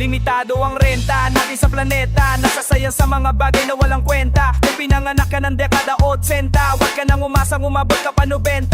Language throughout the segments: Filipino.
Limitado ang renta natin sa planeta. Nasasayang sa mga bagay na walang kwenta. Kung pinanganak ka ng dekada 80, huwag ka nang umasang umabot ka pa 90.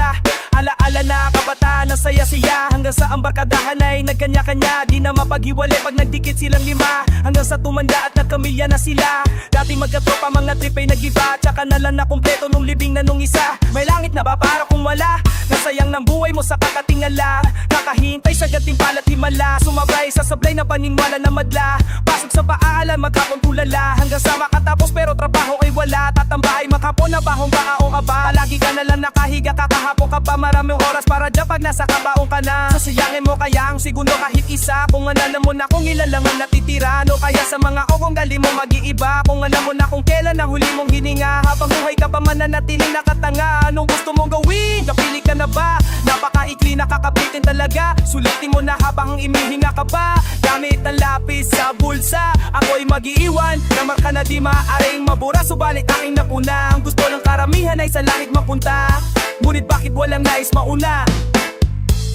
Alaala na kabataan na saya-siya, hanggang sa ang barkadahan ay nagkanya-kanya. Di na mapaghiwalay pag nagdikit silang lima, hanggang sa tumanda at nagkamilya na sila. Dati magkatropa mga trip ay nag-iba, tsaka na lang na kumpleto nung libing na nung isa. May langit na ba para kung wala? Nasayang ng buhay mo sa kakatingala. Nakahintay sa gantimpala at himala, sumabay sa sablay na paniniwala na madla. Pasok sa paaralan magkakuntulala, hanggang sa makatapos pero trabaho ay wala. Tatambahay maghapon na bahong bakaong aba. Lagi ka na lang nakahiga, kakahapon ka pa. Maraming oras para dyan pag nasa kabaong ka na. Sasayangin mo kaya ang segundo kahit isa, kung alam mo na kung ilan lang ang natitira. No kaya sa mga kung galing mo mag-iiba, kung alam mo na kung kailan ang huli mong hininga. Habang buhay ka pa mananatili nakatanga, anong gusto mong gawin? Kapili ka na ba? Napakaikli nakakabitin talaga. Sulitin mo na habang imihinga ka pa. Gamit ang lapis sa bulsa, ako'y mag-iiwan na marka na di maaaring mabura. Subalit aking napuna, ang gusto ng karamihan ay sa langit mapunta. Ngunit bakit walang nais mauna?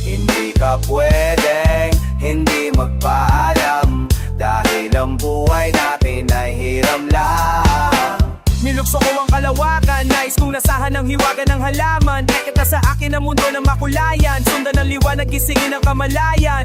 Hindi ka pwedeng hindi magpaalam, dahil ang buhay natin ay hiram lang. Nilukso ko ang kalawakan, nais kong nasahan ng hiwaga ng halaman. Ekit na sa akin ang mundo ng makulayan, sundan ang liwanag, gisingin ang kamalayan.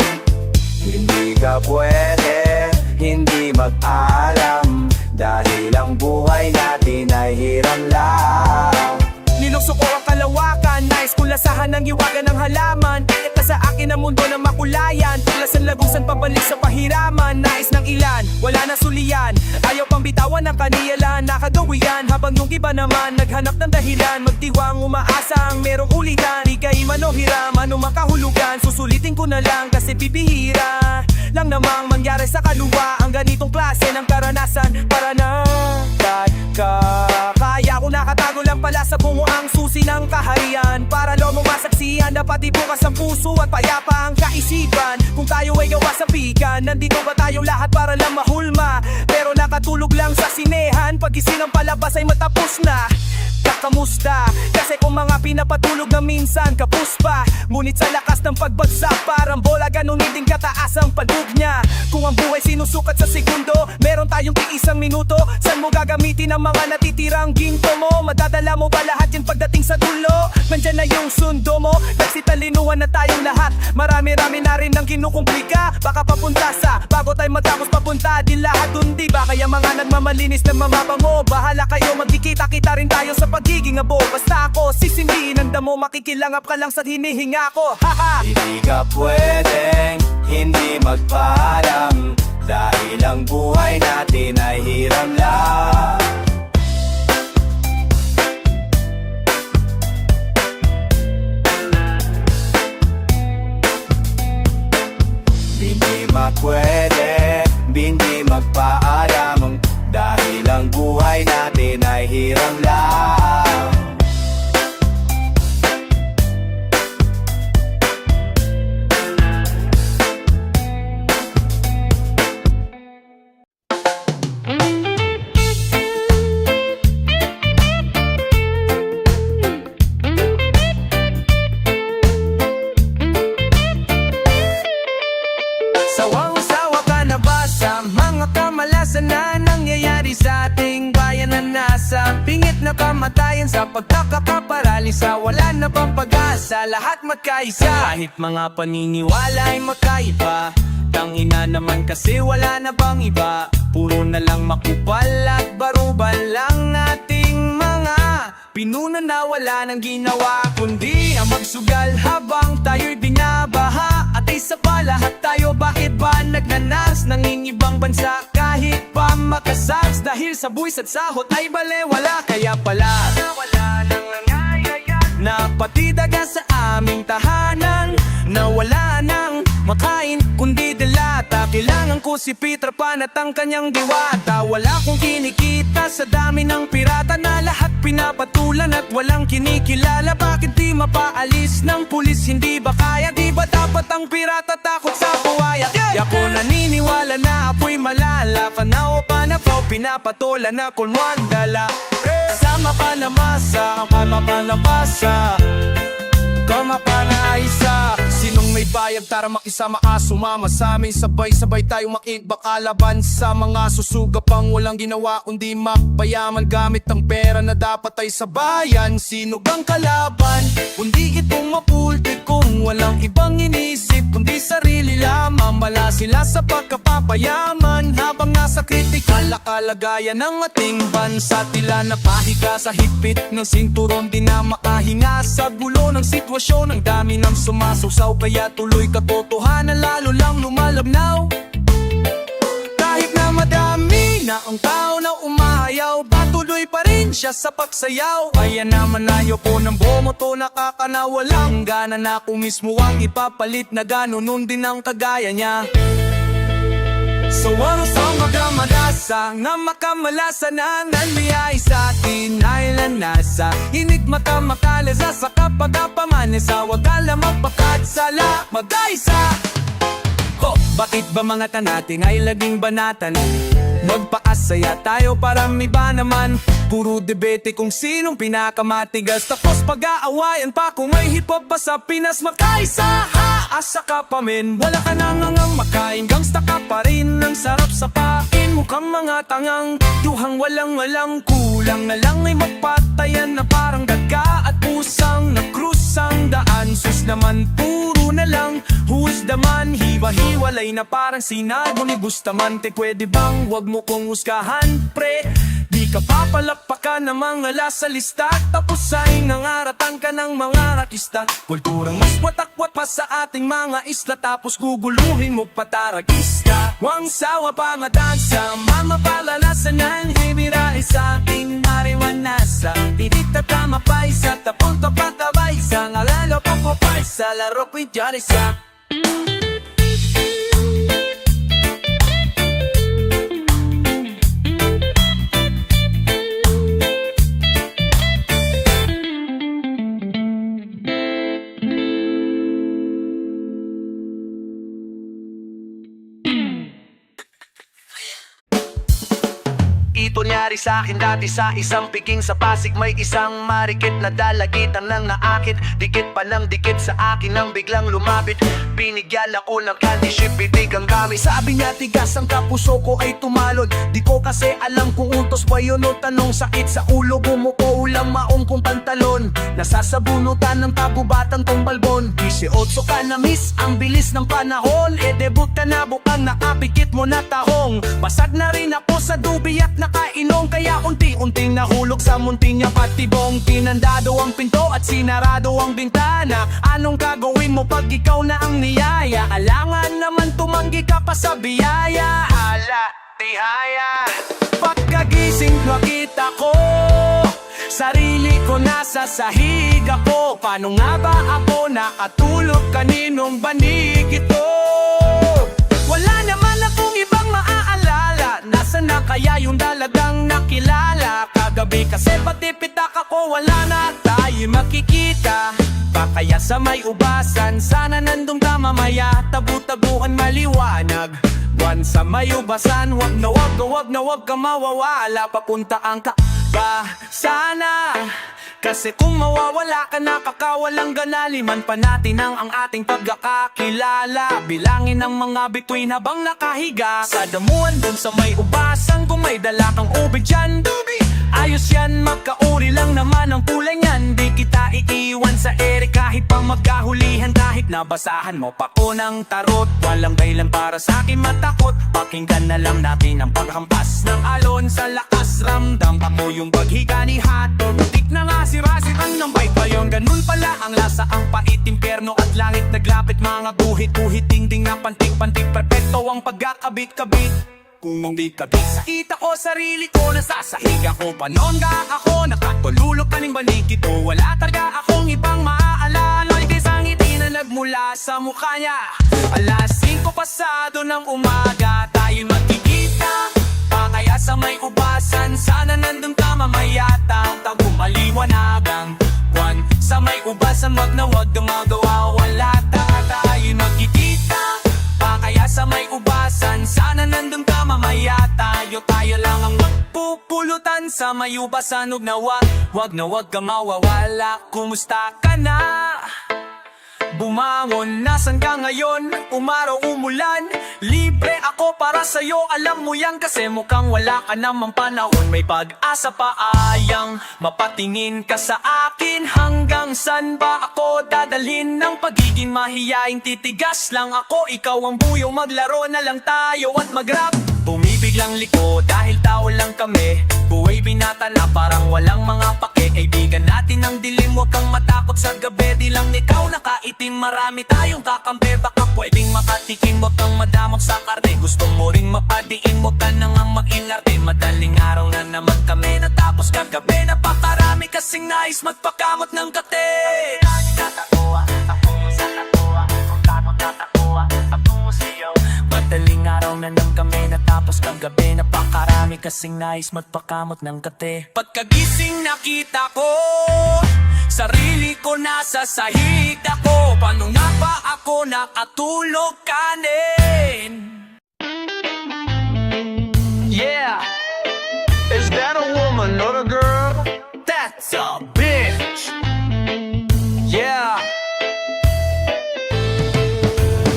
Hindi ka pwede hindi mag-alam, dahil ang buhay natin ay hiram lang. Nilukso ko ang kalawakan, nais kong lasahan ng hiwaga ng halaman. Ekit na sa akin ang mundo ng makulayan, tulasan lagusan pabalik sa pahiraman. Nais ng ilan, wala na sulian, ayaw pang bitawan ng kaniyalan. Nakagawian habang yung iba naman naghanap ng dahilan. Magdiwang umaasang merong ulitan, di kay manohiram, ano makahulugan. Susulitin ko na lang kasi bibihira lang namang mangyari sa kaluluwa ang ganitong klase ng karanasan. Para na kaya ko nakatago lang pala sa bungo ang susi ng kaharian. Para lomong masaksihan, dapat ibukas ang puso at payapa ang kaisipan. Kung tayo ay gawa sa pikan, nandito ba tayong lahat para lang mahulma? Pero nakatulog lang sa sinehan, pagising ng palabas ay matapos na. Kakamusta? Kasi kung mga pinapatulog na minsan kapus pa, ngunit sa lakas ng pagbagsak parang bola, ganun din kataas ang palug niya. Kung ang buhay sinusukat sa segundo, meron tayong isang minuto. Saan mo gagamitin ang mga natitirang ginto mo? Madadala mo ba lahat yan pagdating sa dulo? Nandyan na yung sundo mo, nagsitalinuhan na tayong lahat. Marami-rami na rin ang kinukumplika, baka papunta sa bago tayo matapos papunta din lahat dun, di ba? Kaya mga nagmamalinis na mamabango, bahala kayo, magkikita-kita rin tayo sa pagiging abo. Basta ako sisindihin ang damo, makikilangap ka lang sa hinihinga ko. Haha! Hindi ka pwedeng hindi magpaalam, dahil ang buhay natin ay hiram lang. Hindi mapwede hindi magpaalam, dahil ang buhay natin ay hiram lang. Sawang-sawa ka na ba sa mga kamalasan na nangyayari sa ating bayan na nasa pingit na kamatayan sa pagkakakaparalisa? Wala na bang pag-asa, lahat magkaisa, kahit mga paniniwala ay magkaiba. Tangina naman kasi wala na bang iba, puro na lang makupal at baruban lang ating mga pinuna na wala nang ginawa kundi ang magsugal habang tayo'y binabaha. At isa pa lahat tayo, bakit ba nagnanas ng ibang bansa kahit pa makasabs? Dahil sa buwis at sahot ay balewala, kaya pala wala nang nangayayat na pati daga sa aming tahanan na wala nang makain kundi delata. Kailangan ko si Peter Pan at ang kanyang diwata. Wala kong kinikita sa dami ng pirata na lahat pinapatulan at walang kinikilala. Bakit di mapaalis ng pulis? Hindi ba kaya? Di ba dapat ang pirata takot sa buhaya? Di ako naniniwala na apoy malala, panao panapaw pinapatulan na kulmuan dala. Sama panamasa, kama panapasa, kama panaisa, sinong ng may bayag, tara makisama sumama sa amin. Sabay-sabay tayong makibaka laban sa mga susugapang walang ginawa kundi mapayaman. Gamit ang pera na dapat ay sabayan. Sino bang kalaban? Kundi itong mapulti kung walang ibang inisip kundi sarili lamang. Mala sila sa pagkapapayaman habang nasa kritikal na kalagayan ng ating bansa. Tila napahiga sa higpit ng sinturon, di na makahinga sa gulo ng sitwasyon. Ang dami ng sumasawsaw kaya tuloy katotohanan lalo lang lumalabnaw. Kahit na madami na ang tao na umayaw, patuloy pa rin siya sa pagsayaw. Kaya naman ayoko ng bomoto, nakakana walang gana na ako mismo ang ipapalit na gano'n din ang kagaya niya. So ang magamadasa nga makamalasa na nanbiyay sa atin ay lanasa. Init mata makalasa sa kapag-apamanisa, wag kala magpakatsala mag-aisa. Bakit ba mga tanating ay laging banatan? Magpaasaya tayo para may ba naman. Puro debate kung sinong pinakamatigas, tapos pag-aawayan pa kung may hip-hop pa sa Pinas. Magkaisa ha, asa ka pa men, wala ka nang makain, gangsta ka pa rin. Ang sarap sa pain, mukhang mga tangang duhang walang kulang na lang ay magpatayan na parang daga at pusang na krusang daan. Sus naman puro na lang husdaman, hiwa-hiwalay na parang sinago ni Bustamante. Pwede bang wag mo kong huskahan pre? Di ka papalakpakan ng mga lasa lista, tapos ay nangaratan ka ng mga artista. Kulturang mas watak-wat pa sa ating mga isla, tapos guguluhin mo pataragista. Wang sawa pa nga dansa, mamapalalasan ng hibirahe sa ating mariwanasa. Titik na tama pa isa, tapon to patabay sa ngalalo po pa sa laro ko'y jarisa. Ito nyari sa akin dati sa isang piking sa Pasig. May isang marikit na dalagitan lang na akit. Dikit pa lang dikit sa akin nang biglang lumapit. Binigyan ako ng candy ship, bitig ang gamit. Sabi niya tigas ang kapuso ko ay tumalon. Di ko kasi alam kung utos ba yun o tanong. Sakit sa ulo, bumuko ulang maong kong pantalon. Nasasabunutan ng tagubatang kong balbon. 18 ka na miss, ang bilis ng panahon. E debut ka na bukang nakapikit mo na tahong. Basag na rin ako sa dubi at nakainom, kaya unti-unting nahulog sa munting niya patibong. Tinandado ang pinto at sinarado ang bintana. Anong gagawin mo pag ikaw na ang niyaya? Alangan naman tumanggi ka pa sa biyaya. Hala, tihaya. Pagkagising nakita ko sarili ko nasa sahig ako. Paano nga ba ako nakatulog? Kaninong banig ito? Wala naman akong ibang maaalala. Nasaan na kaya yung dalagang nakilala? Kagabi kasi pati pitak ako, wala na tayo makikita. Pa kaya sa may ubasan, sana nandong ka mamaya. Tabu-tabuhan maliwanag, buwan sa may ubasan. Wag na wag ka mawawala. Papunta ang ka ba sana? Kasi kung mawawala ka na, kakawalang gana. Liman pa natin ang ating pagkakakilala. Bilangin ang mga bituin habang nakahiga sa damuhan dun sa may ubasan. Kung may dala kang ubig dyan, ayos yan, magkauri lang naman ang kulay niyan. Di kita iiwan sa ere kahit pa magkahulihan. Kahit nabasahan mo pa ko ng tarot, walang dahilan para sa akin matakot. Pakinggan na lang natin ang paghampas ng alon. Sa lakas ramdam ako yung paghiga ni Hato. Butik na nga sirasiran ng bike pa yun. Ganun pala ang lasa, ang pait, impyerno at langit. Naglapit mga guhit-guhit, dingding na pantik-pantik. Perpekto ang pagkakabit-kabit. Kung hindi kabit, sakita ko sarili ko, nasasahig ako. Panongga ako, nakatululog kaning banig ito. Wala talaga akong ibang maaalala. Isang ngiti na nagmula sa mukha niya. Alas 5 pasado ng umaga, tayo magkikita. Kaya sa may ubasan, sana nandun ka mamaya. Tang maliwanagang buwan sa may ubasan, wag na wag magawa. Wala tayo magkikita. Kaya sa may ubasan, sana nandun ka mamaya. Tayo lang ang magpupulutan sa may ubasan. Wag na wag ka mawawala. Kumusta ka na? bumangon, nasan ka ngayon? Umaraw, umulan, libre ako para sa'yo. Alam mo yan kasi mukhang wala ka namang panahon. May pag-asa pa, ayang mapatingin ka sa akin. Hanggang san ba ako dadalhin ng pagiging mahiyain? Titigas lang ako, ikaw ang buyo. Maglaro na lang tayo at mag-rap. Bumibiglang liko dahil tao lang kami. Buhay binata na parang walang mga pake. Kaibigan natin ang dilim, huwag kang matakot sa gabi. Di lang ikaw nakaitim, marami tayong kakampi. Baka pwedeng makatikim, huwag kang madamot sa karne. Gusto mo ring mapadiin, huwag ka nang mag-inarte. Madaling araw na naman kami natapos kagabi. Napakarami kasing nais magpakamot ng kate. Madaling araw na nang kami natapos kagabi. Napakarami kasing nais magpakamot ng kate. Pagkagising nakita ko sarili ko nasa sahig ako. Paano nga ba ako nakatulog kanin? Yeah, is that a woman or a girl? That's a bitch. Yeah.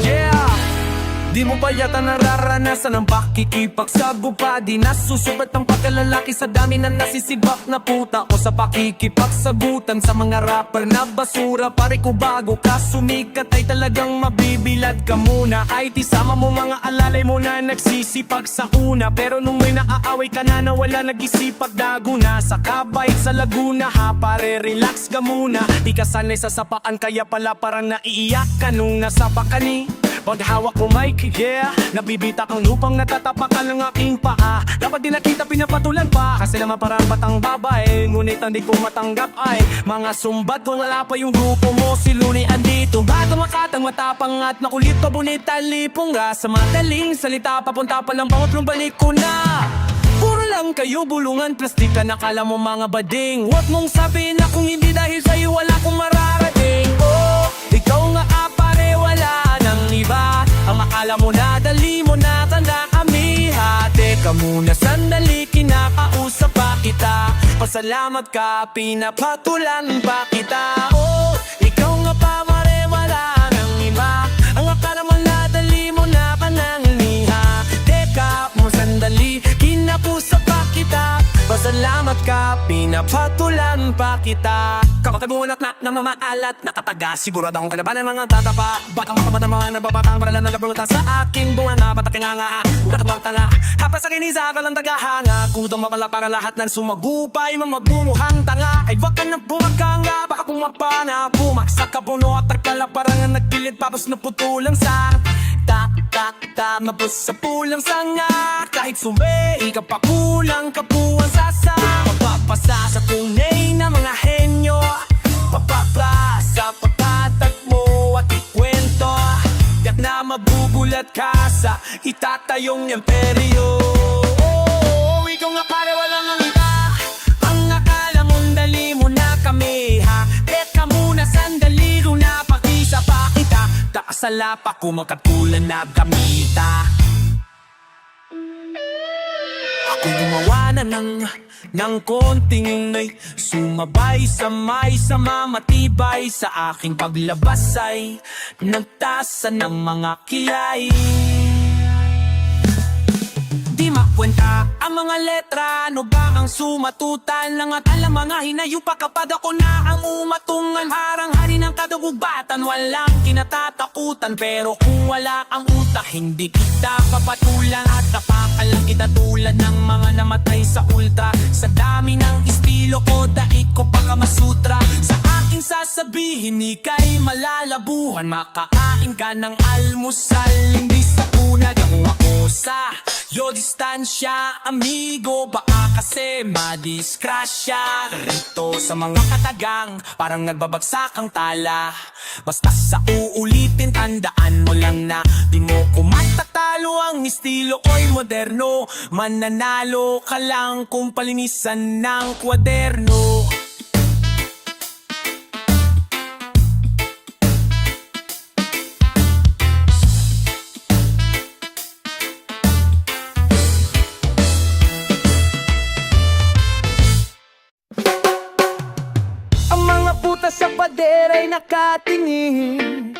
Yeah. Di mo pa yata nararanasan ang pakikipagsagupa. Di nasusubat ang pagkalalaki sa dami na nasisibak na puta. O sa pakikipagsagutan sa mga rapper na basura. Pare ko bago ka sumikat ay talagang mabibilad ka muna. Ay di sama mo mga alalay mo na nagsisipag sa una. Pero nung may naaaway ka na wala nag-isipag dago na. Sa kabay sa Laguna ha, pare relax ka muna. Di ka sanay sa sapaan kaya pala parang naiiyak ka nung nasapa ka ni. Pag hawak mo mic, yeah, nabibita kang lupang natatapakan ng aking paa. Dapat di nakita pinapatulan pa, kasi naman parang batang babae. Ngunit hindi ko matanggap ay mga sumbat kung wala pa yung grupo mo. Si Looney andito, bato makatang matapang at makulit pa bonita lipong nga. Sa madaling salita papunta pa lang pangatlong balik ko na. Puro lang kayo bulungan, plastika nakala mo mga bading. Huwag mong sabihin na kung hindi dahil sa'yo wala kong mararating. Oh, ikaw nga pare wala nang iba. Ang akala mo na dali mo na tanda kami ha. Teka muna sandali, kinakausap pa kita. Pasalamat ka, pinapatulan pa kita. Oh, ikaw nga pare wala nang iba. Ang akala mo na dali mo na panangliha. Teka mo sandali, kinakusap pa kita. Pasalamat ka, pinapatulan pa kita. Kakatabunak na mamaalat, nakataga. Sigurado akong kalabanan mga tatapa. Batang matamat ng mga nababatang para lang nagabulutan sa aking bunga na batak nga nga. Ugat tanga, hapa sa kinisa ka lang tagahanga. Kung dumapala para lahat ng sumagupay, mamagumuhang tanga. Ay wag ka na bumagkanga, baka pumapana. Pumaksak ka puno at tagkala parang nagpilit papos na putulang sa tak, mabos sa pulang sanga. Kahit sumei ka pa kulang ka buwan sasa. Papapasa sa tunay na mga henyo. Papapasa pagkatag mo at ikwento. Yak na mabubulat ka sa itatayong imperyo. Oh, ikaw nga pare walang ang iba. Ang akala mong dali mo na kami ha. Teka muna sandali kung napakisa pa kita. Takasala pa kumakatulan na gamita. Ako gumawa na ng konting may sumabay sa may sama matibay. Sa aking paglabas ay nagtasa ng mga kilay. Di makwenta ang mga letra, ano ba ang sumatutan lang at alam mga hinayupa kapag ako na ang umatungan. Harang hari ng kadugubatan, walang kinatatakutan. Pero kung wala ang utak, hindi kita papatulan. At napakalang kita tulad ng mga namatay sa ultra. Sa dami ng estilo ko, daig ko pa kamasutra. Sa aking sasabihin, ika'y malalabuhan. Makain ka ng almusal, hindi sa una. Gamo ako sa yo distansya, amigo. Baka kasi madiskrasya rito sa mga katagang parang nagbabagsak ang tala. Basta sa uulitin, tandaan mo lang na di mo ko matatalo. Ang estilo ko'y moderno, mananalo ka lang kung palinisan ng kwaderno. Sa pader ay nakatingin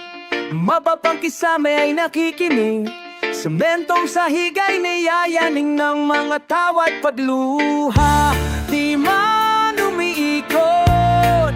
Mababang kisame ay nakikinig, sementong sahig ay niyayaning ng mga tawa't pagluha. Di man umiikot,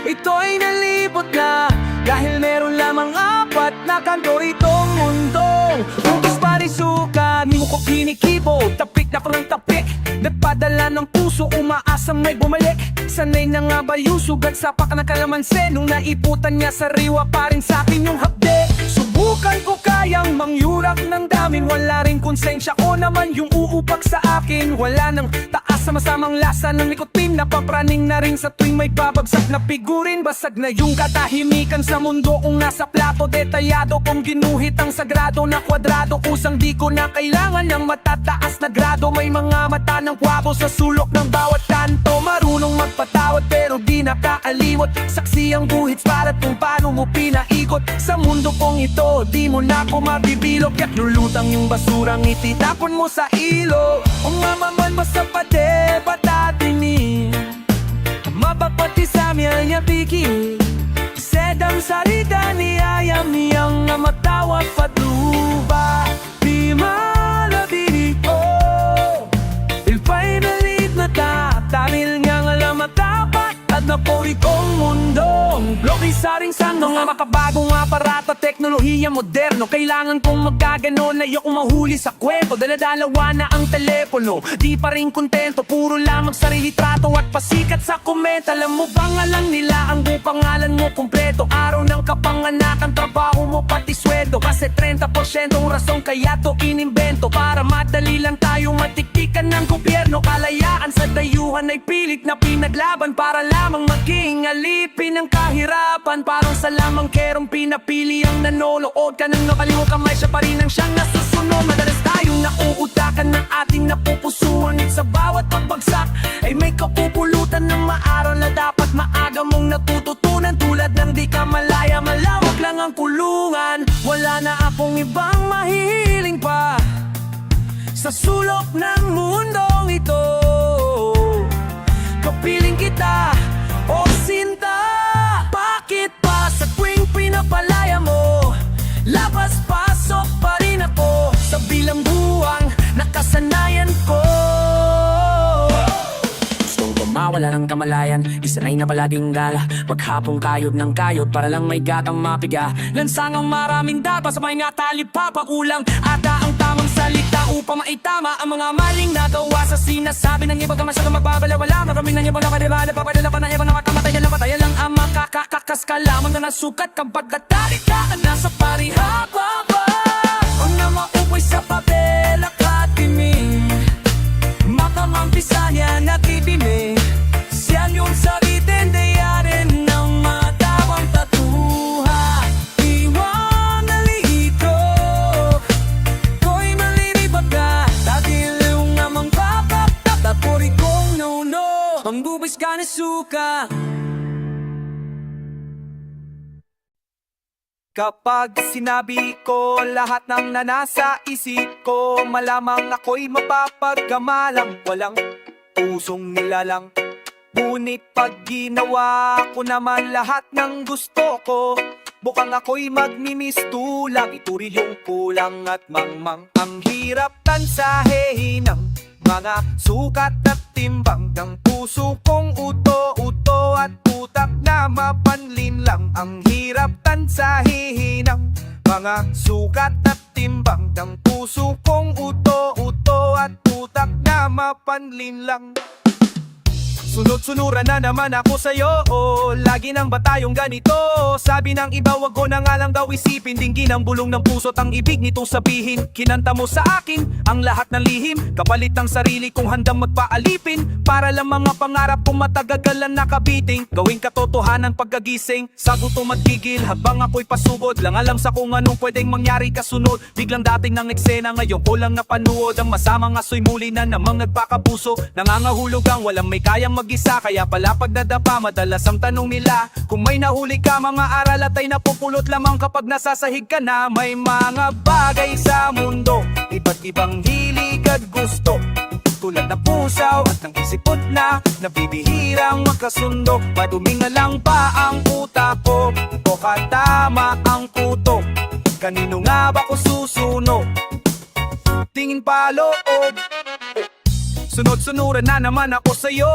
ito'y nalibot na, dahil meron lamang apat na kanto itong mundong Utos parisukan, mo ko kinikibo, tapik na parang tapik, nagpadala ng puso, umaasang may bumalik. Sanay na nga ba yung sugat sa pak na kalamansi, nung naiputan niya sa riwa pa rin sa akin yung hapde. Subukan ko kayang mangyurak ng damin, wala rin konsensya ko naman yung uupak sa akin. Wala nang taas sa masamang lasa ng nikotin, napapraning na rin sa tuwing may babagsak na figurin. Basag na yung katahimikan sa mundo kung nasa plato, detayado kong ginuhit ang sagrado na kwadrado. Kusang di ko na kailangan ng matataas na grado, may mga mata ng kwabo sa sulok ng bawat kanto. Marunong magpatawad pero di nakakalimot, saksi ang guhits para kung paano mo pinaikot. Sa mundo kong ito, di mo na ako mabibilog, kaya't lulutang yung basurang ititapon mo sa ilo. Kung mamaman mo sa pate, patatinin, mabagpati sa miya niya piki, sedang sarita niyayam niyang na matawa patluba. Di malabinito, ilpa'y nalit na tamil niyang alam matapat at napuri kong mundong bloki saring sando nga makabagong aparato, teknolohiya moderno. Kailangan kong magkagano na ayokong mahuli sa kwento, daladalawa na ang telepono, di pa rin kontento, puro lamang sarili trato at pasikat sa komment. Alam mo bang alam nila ang buong pangalan mo kompleto, araw ng kapanganakan, trabaho mo pati sweldo, kasi 30% ang rason kaya to inimbento, para madali lang tayo matiktikan ng gobyerno. Kalayaan sa dayuhan ay pilit na pinaglaban, para lamang maging alipin ng kahirapan. Parang sa lamang kerong pinapili ang nanonood ka nang nakalimutan kamay, siya pa rin ang siyang nasusunod. Madalas tayong nauutakan ng ating napupusuan, at sa bawat pagbagsak ay may kapupulutan ng maaral na dapat maaga mong natututunan. Tulad ng di ka malaya, malawak lang ang kulungan, wala na akong ibang mahihiling pa sa sulok ng mundong ito. Kapiling kita, o sinta, bakit pa sa tuwing pinapalaya mo, labas-pasok pa rin ako sa bilangguang nakasanayan ko. Gustong mawala ng kamalayan, isanay na palaging gala, maghapong kayod ng kayod para lang may gatang mapiga. Lansangang maraming dapat sa mga talip papakulang, ata ang tamang salita upang maitama ang mga maling nagawa sa sinasabi ng iba. Masyadong magbabalawala, maraming ng ibang nakadibala, papadala pa ng ibang nakakamatay na patay lang ang makakakakas ka lamang na nasukat kapag katalitaan nasa parihaba. Kung na maupoy sa papel akatimi, makamangpisa niya nakibimi, siyan yung sabitin dayarin ng matawang tatuha. Iwang nalito, ko'y maliribag ka, dahil yung namang papap, tapuri kong no-no, ang bubis ka na suka. Kapag sinabi ko lahat ng nanasa isip ko, malamang ako'y mapapagkamalang walang pusong nilalang. Ngunit pag ginawa ko naman lahat ng gusto ko, bukang ako'y magmimistulang, ituril yung kulang at mangmang. Ang hirap tansahin ng mga sukat at timbang ng puso kong uto-uto at utak na mapanlin lang. Ang hirap tansahin ng mga sukat at timbang ng puso kong uto-uto at utak na mapanlin lang. Sunod-sunuran na naman ako sa'yo, lagi nang ba tayong ganito? Sabi ng iba wag ko na nga lang daw isipin, dinggin ang bulong ng puso't ang ibig nitong sabihin. Kinanta mo sa akin ang lahat ng lihim, kapalit ng sarili kong handang magpaalipin, para lang mga pangarap kong matagagalan nakabiting, gawing katotohanan pagkagising. Sa gutom at gigil habang ako'y pasugod, lang alam sa kung anong pwedeng mangyari kasunod. Biglang dating ng eksena ngayon ko lang napanood, ang masamang aso'y muli na namang nagpakapuso. Nangangahulog ang walang may kayang mag-isa, kaya pala pag nadapa madalas ang tanong nila kung may nahuli ka. Mga aral at ay napupulot lamang kapag nasasahig ka na. May mga bagay sa mundo, iba't ibang hilig at gusto, tulad ng pusaw at ng isipot na nabibihirang magkasundo. Madumi na lang ba ang utak ko o katama ang puto? Kanino nga ba ko susunod? Tingin pa loob. Sunod-sunuran na naman ako sa'yo.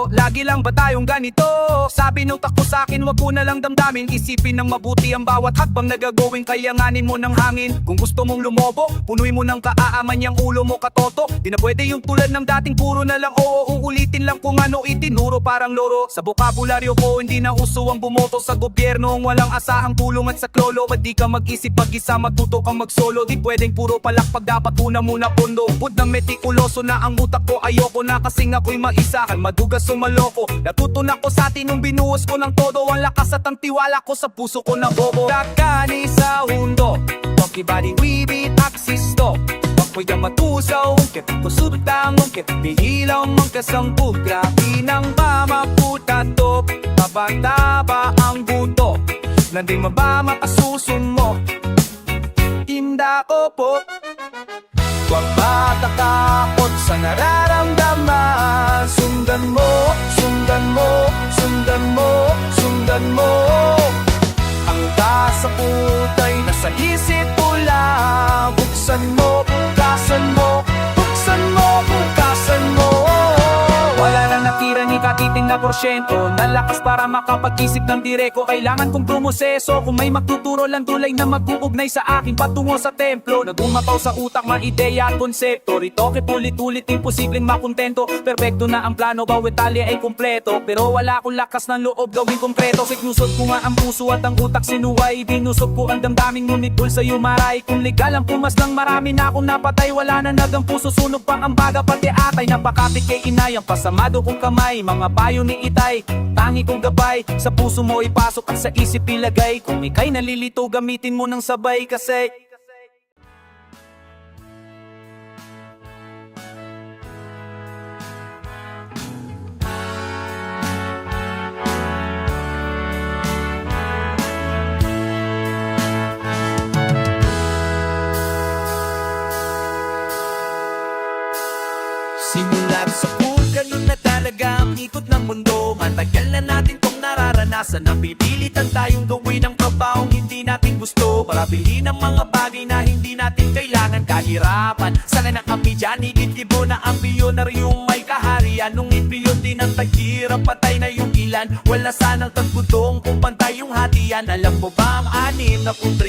Lagi lang ba tayong ganito? Sabi ng takbo sa'kin, wag ko na lang damdamin. Isipin ng mabuti ang bawat hakbang nagagawin. Kayanganin mo ng hangin. Kung gusto mong lumobo, punuin mo ng kaaaman yung ulo mo katoto. Di na pwede yung tulad ng dating puro na lang oo. Uulitin lang kung ano itinuro parang loro. Sa bokabularyo ko, hindi na uso ang bumoto sa gobyerno ang walang asahang tulong at saklolo. Ba't di ka mag-isip mag-isa, matuto kang mag-solo? Di pwedeng puro palakpag, dapat una muna pundo. Bud ng metikuloso na ang utak ko. Ayoko na kasing ako'y maisahan, madugas o maloko. Natuto na ko sa atin nung binuhos ko ng todo. Ang lakas at ang tiwala ko sa puso ko na bobo. Dakani sa hundo, Pokibadi wibit aksisto. Pako'y matusaw, ket kusubit ang ket bihilaw magkasangpug. Grabe ng pamaputa to, pabataba ang buto. Nanding maba makasusun mo, tinda ko po. Huwag matakakot sa nararamdaman. Sundan mo, sundan mo, sundan mo, sundan mo. Ang kasaputay nasa isip mo lang. Buksan mo, bukasan mo, buksan mo, bukasan mo. Wala nang natira ni katiting na porsyento. Nalakas para makapag-isip ng direko. Kailangan kong promoseso. Kung may magtuturo lang tulay na mag-uugnay sa akin patungo sa templo. Nagumapaw sa utak, ma-ideya at konsepto. Ritoke ulit-ulit, imposibleng makontento. Perfecto na ang plano, bawat talya ay kumpleto. Pero wala akong lakas ng loob gawing konkreto. Sinusot ko nga ang puso at ang utak sinuway. Dinusok ko ang damdaming ngunit pulsa yumaray. Kung legal ang pumas lang, marami na akong napatay. Wala na nagang puso, sunog pang ang baga pati atay. Napakapit kay inay ang pasamado kong kamay. Mga payo ni itay, tangi kong gabay. Sa puso mo ipasok at sa isip ilagay. Kung ika'y nalilito, gamitin mo ng sabay kasi Simulat sa pool, ganun na talaga ang ikot ng mundo. Matagal na natin tong nararanasan. Napipilitan tayong gawin ang trabahong hindi natin gusto. Para bilhin ang mga bagay na hindi natin kailangan. Kahirapan, sana na kami dyan. Igitibo na ang biyonaryong may kaharian. Nung ipiyon din ang taghirap, patay na yung ilan. Wala sanang tagputong kung pantay yung hatian. Alam mo ba ang 6 na $1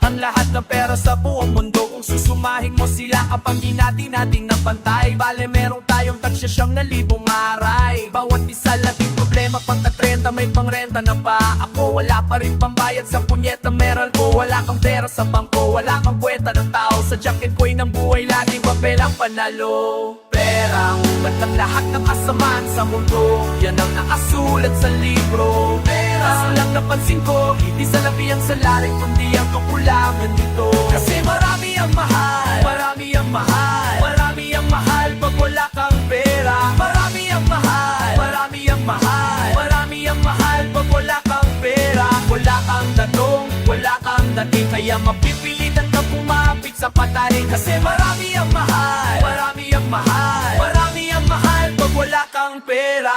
ang lahat ng pera sa buong mundo. Kung susumahin mo sila kapag hinati natin ng pantay, bale meron tayong taksya 9,000 aray. Bawat isa lating problema, pagka 30 may pangrenta na pa. Ako wala pa rin pambayad sa punyeta meral ko. Wala kang pera sa bangko, wala kang kwenta ng tao. Sa jacket ko'y ng buhay laging papel ang panalo. Perang ugat ng lahat ng kasamaan sa mundo. Yan ang nakasulat sa libro. Pera lang napansin ko, hindi salapi ang salarin, kundi ang kakulangan nito. Kasi marami ang mahal, marami ang mahal, marami ang mahal pag wala kang pera. Marami ang mahal, marami ang mahal, marami ang mahal pag wala kang pera. Wala kang datong, wala kang dating, kaya mapipilitan ka pumapit sa patarin. Kasi marami ang mahal, marami ang mahal, marami ang mahal pag wala kang pera.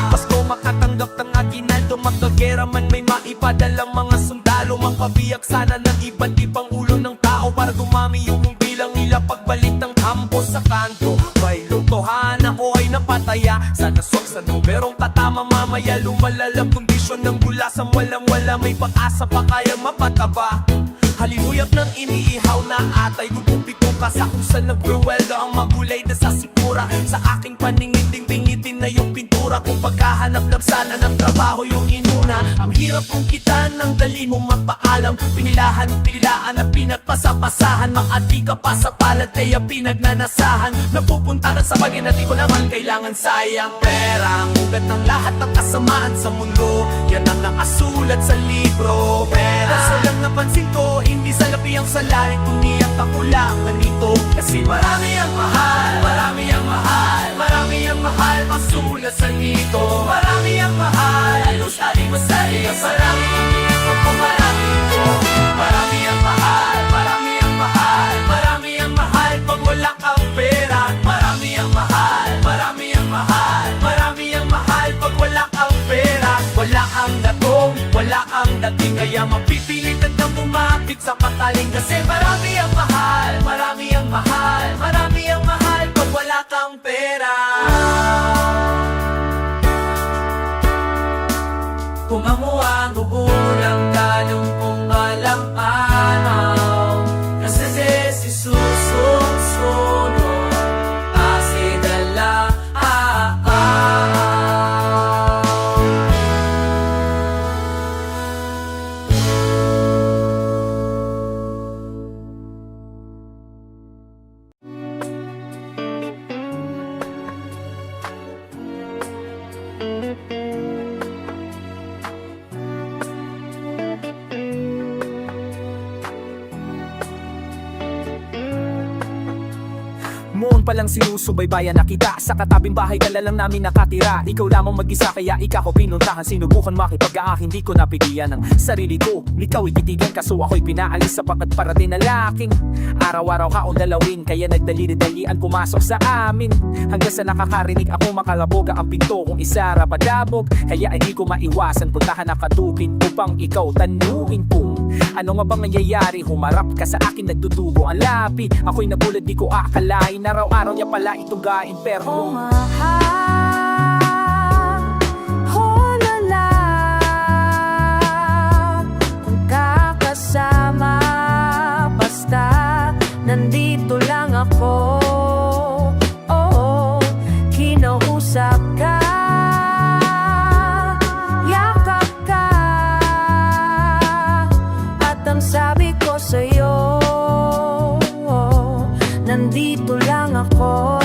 Ipas ko makatanggap ng aginaldo, magkagera man may maipadalang mga sundalo. Magpabiyak sana ng iba't ibang ulo ng tao para dumami yung bilang nila pagbalik ng kampo sa kanto. May lutohan ako ay napataya, sana swak sa numerong tatama mamaya. Lumalala kondisyon ng gulasan, walang-wala may pag-asa pa kaya mapataba. Halihuyap ng iniihaw na atay, gugupito ka sa kung saan nagruweldo ang magulay na sa sikura. Sa aking paningin ding-dingitin na yung pintura. Kung pagkahanap lang sana ng trabaho yung inuna. Ang hirap kong kita ng dali mong magpaalam. Pinilahan, pilaan at pinagpasapasahan. Makati ka pa sa palad kaya pinagnanasahan. Napupunta na sa bagay na di ko naman kailangan. Sayang perang ugat ng lahat ng kasamaan sa mundo. Yan ang nakasulat sa libro. Pera sa lang napansin ko, hindi salapi ang salarin, kundi ang kakulangan nito. Kasi marami ang mahal, marami ang mahal, marami ang mahal, masulat sa nito. Marami ang mahal, halos aling masali. Marami ang pinag ko, marami ito. Marami ang mahal, marami ang mahal, marami ang mahal pag wala kang pera. Marami ang mahal, marami ang mahal, marami ang mahal pag wala kang pera. Wala kang datong, wala kang dating, kaya mapipilitan kang bumati higit sa pataling. Kasi marami ang mahal, marami ang mahal, marami ang mahal pag wala kang pera. Kumamuang gugulang tanong kung alam araw. Kasi si susunod kasi dala Moon palang sinusubaybayan na kita. Sa katabing bahay ka lang namin nakatira. Ikaw lamang mag-isa kaya ikaw ko pinuntahan. Sinubukan makipag-aak, hindi ko napigilan ng sarili ko. Ikaw ititigan kaso ako'y pinaalis sapagkat para din na laking araw-araw ka o dalawin. Kaya nagdali-dalian pumasok sa amin. Hanggang sa nakakarinig ako makalaboga ang pinto kung isara padabog. Kaya hindi ko maiwasan puntahan ang katupin upang ikaw tanuin kung ano nga bang nangyayari. Humarap ka sa akin nagdudugo ang lapi. Ako'y nagulat di ko akalain. Araw-araw niya pala itugain pero Lala, kung kakasama, basta nandito lang ako. Oo, kinausap ka, yakap ka, at ang sabi ko sa'yo, nandito lang ako.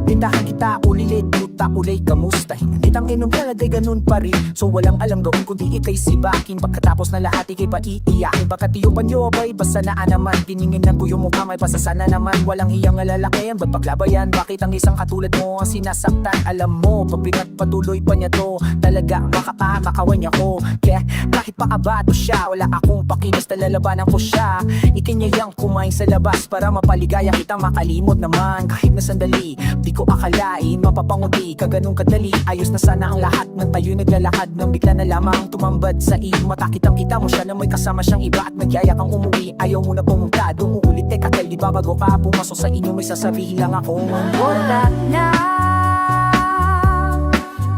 Pintahan kita ulilit, puta ulay kamusta? Hitang inom kalagay ganun pa rin. So walang alam gawin kundi ikay sibakin. Pagkatapos na lahat ikay pa iiyakin. Baka tiyupan nyo ba'y basta na naman. Tiningin ng kuyo mo kamay pasasana naman. Walang iyang alalakihan, ba't paglabayan? Bakit ang isang katulad mo ang sinasaktan? Alam mo, pagpingat patuloy pa niya to. Talaga makakakawan niya ko. Kaya kahit paabado siya, wala akong pakinis na lalabanan ko siya. Ikinyayang kumain sa labas para mapaligaya kitang makalimot naman. Kahit na sandali, di ko akalain mapapanguti ka ganun kadali. Ayos na sana ang lahat ng tayo'y naglalakad nang bigla na lamang tumambad sa iyong mata. Kitang-kita mo siya na may kasama siyang iba at nagyaya kang umuwi. Ayaw mo na pumunta, doon uulit. Teka, di ba bago ka pumasok sa inyo may sasabihin lang ako. Wala na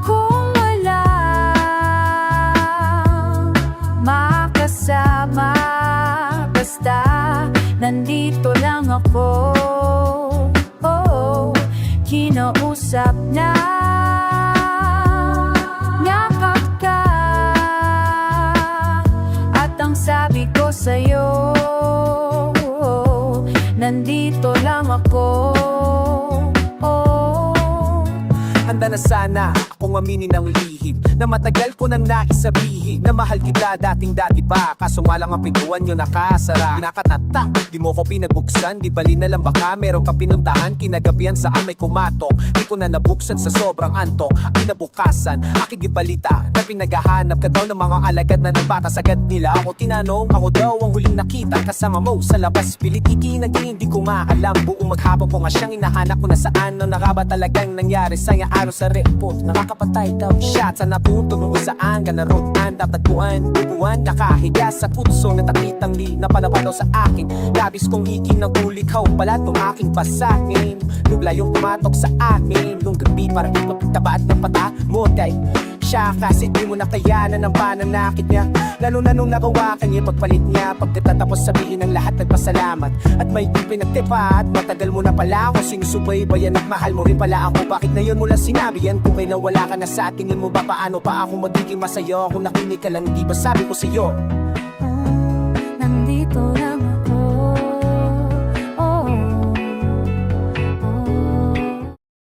kung wala makasama, basta nandito lang ako. Oh, kinausap na, yakap ka, at ang sabi ko sa'yo, nandito lang ako. Handa na sana akong aminin ng lihim na matagal ko nang naisabihin na mahal kita dating-dati pa. Kaso nga lang ang pintuan nyo nakasara. Nakatatak, di mo ko pinagbuksan. Di bali na lang baka meron ka pinuntahan. Kinagabihan saan may kumatok. Di ko na nabuksan sa sobrang antok. Pinabukasan, aking ibalita na pinaghahanap ka daw ng mga alagad na nagbata. Sagad nila ako tinanong. Ako daw ang huling nakita kasama mo sa labas. Pilit ikinaging hindi ko maalam. Buong maghapon ko nga siyang inahanap ko na saan. No na ba talagang nangyari sa'yo araw sa report. Nakakapatay daw shots sa napunto noon saan ka naroon. Tatagpuan, bubuan, nakahiga sa puso na takitang li na palapalaw sa akin. Labis kong ikinagulikaw pala itong aking pasakin. Nubla yung tumatok sa akin. Nung gabi parang ipapitabaat ng pata mo kay siya kasi di mo nakayanan ang pananakit niya. Lalo na nung nagawa ka niya pagpalit niya. Pagkatapos sabihin ng lahat nagpasalamat at may di pinagtipa at matagal mo na pala ako sinusubaybayan at mahal mo rin pala ako. Bakit na yun mo lang sinabi yan kung may nawala ka na sa tingin mo ba paano pa ako magiging masaya kung nakinig ka lang di ba sabi ko sa'yo